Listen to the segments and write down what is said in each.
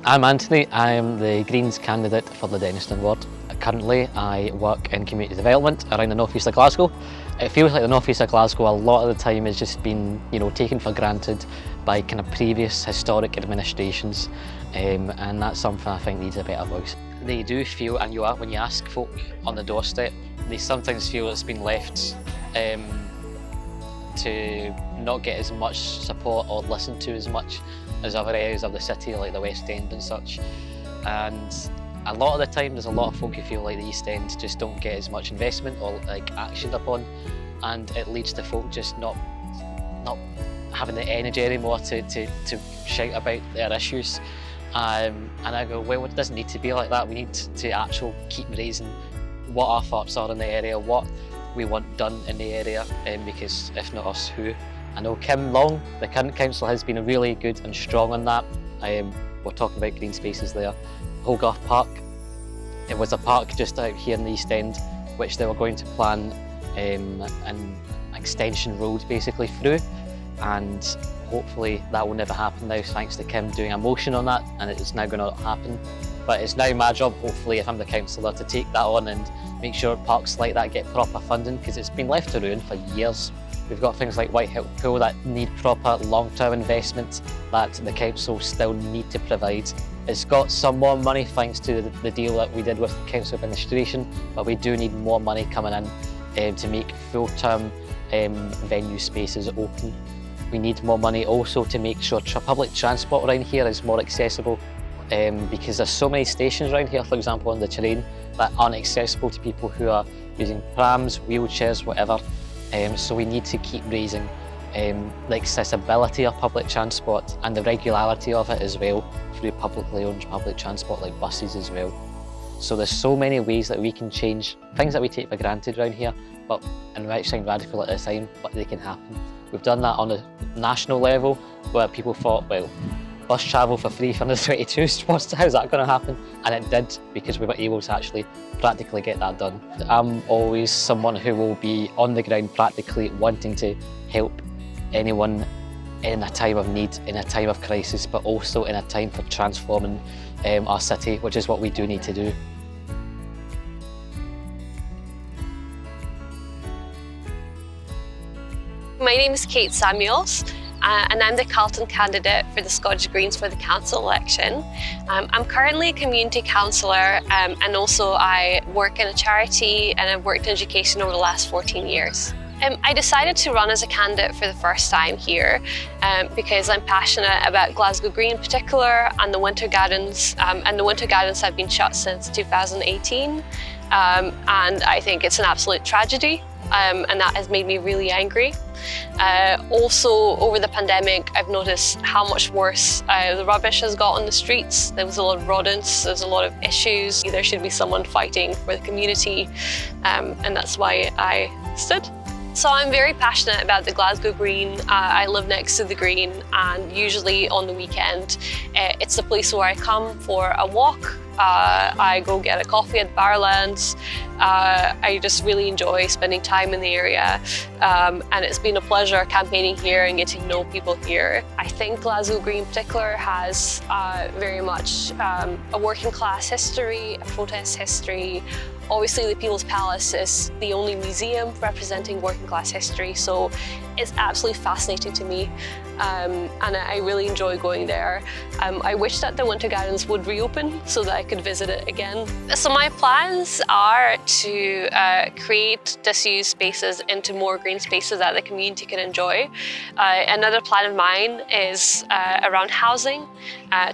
I'm Anthony. I'm the Greens candidate for the Denniston ward. Currently, I work in community development around the north east of Glasgow. It feels like the north east of Glasgow a lot of the time has just been, taken for granted by kind of previous historic administrations, and that's something I think needs a better voice. They do feel, and you are when you ask folk on the doorstep, they sometimes feel it's been left to not get as much support or listened to as much as other areas of the city, like the West End and such. And a lot of the time, there's a lot of folk who feel like the East End just don't get as much investment or actioned upon, and it leads to folk just not having the energy anymore to shout about their issues. And I go, well, it doesn't need to be like that. We need to actually keep raising what our thoughts are in the area, what we want done in the area, because if not us, who? I know Kim Long, the current councillor, has been really good and strong on that. We're talking about green spaces there. Hogarth Park, it was a park just out here in the East End, which they were going to plan an extension road basically through, and hopefully that will never happen now, thanks to Kim doing a motion on that, and it's now going to happen. But it's now my job, hopefully, if I'm the councillor, to take that on and make sure parks like that get proper funding, because it's been left to ruin for years. We've got things like Whitehill Pool that need proper long-term investment that the council still need to provide. It's got some more money thanks to the deal that we did with the council administration, but we do need more money coming in to make full-term venue spaces open. We need more money also to make sure public transport around here is more accessible, because there's so many stations around here, for example on the train, that aren't accessible to people who are using prams, wheelchairs, whatever. So we need to keep raising the accessibility of public transport and the regularity of it as well through publicly owned public transport like buses as well. So there's so many ways that we can change things that we take for granted around here, and might sound radical at the time, but they can happen. We've done that on a national level where people thought, well, bus travel for free from the 22s, how's that going to happen? And it did, because we were able to actually practically get that done. I'm always someone who will be on the ground practically wanting to help anyone in a time of need, in a time of crisis, but also in a time for transforming our city, which is what we do need to do. My name is Kate Samuels, and I'm the Carlton candidate for the Scottish Greens for the council election. I'm currently a community councillor, and also I work in a charity, and I've worked in education over the last 14 years. I decided to run as a candidate for the first time here because I'm passionate about Glasgow Green in particular, and the Winter Gardens, have been shut since 2018, and I think it's an absolute tragedy. And that has made me really angry. Also, over the pandemic, I've noticed how much worse the rubbish has got on the streets. There was a lot of rodents, there's a lot of issues. There should be someone fighting for the community, and that's why I stood. So I'm very passionate about the Glasgow Green. I live next to the Green, and usually on the weekend, it's the place where I come for a walk. I go get a coffee at Barlands. I just really enjoy spending time in the area, and it's been a pleasure campaigning here and getting to know people here. I think Glasgow Green in particular has very much a working class history, a protest history. Obviously the People's Palace is the only museum representing working class history, so it's absolutely fascinating to me, and I really enjoy going there. I wish that the Winter Gardens would reopen so that I could visit it again. So my plans are to create disused spaces into more green spaces that the community can enjoy. Another plan of mine is around housing,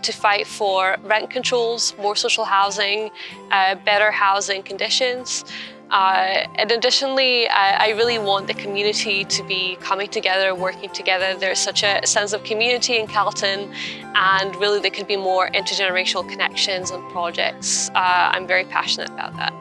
to fight for rent controls, more social housing, better housing conditions. And additionally, I really want the community to be coming together, working together. There's such a sense of community in Carlton, and really there could be more intergenerational connections and projects. I'm very passionate about that.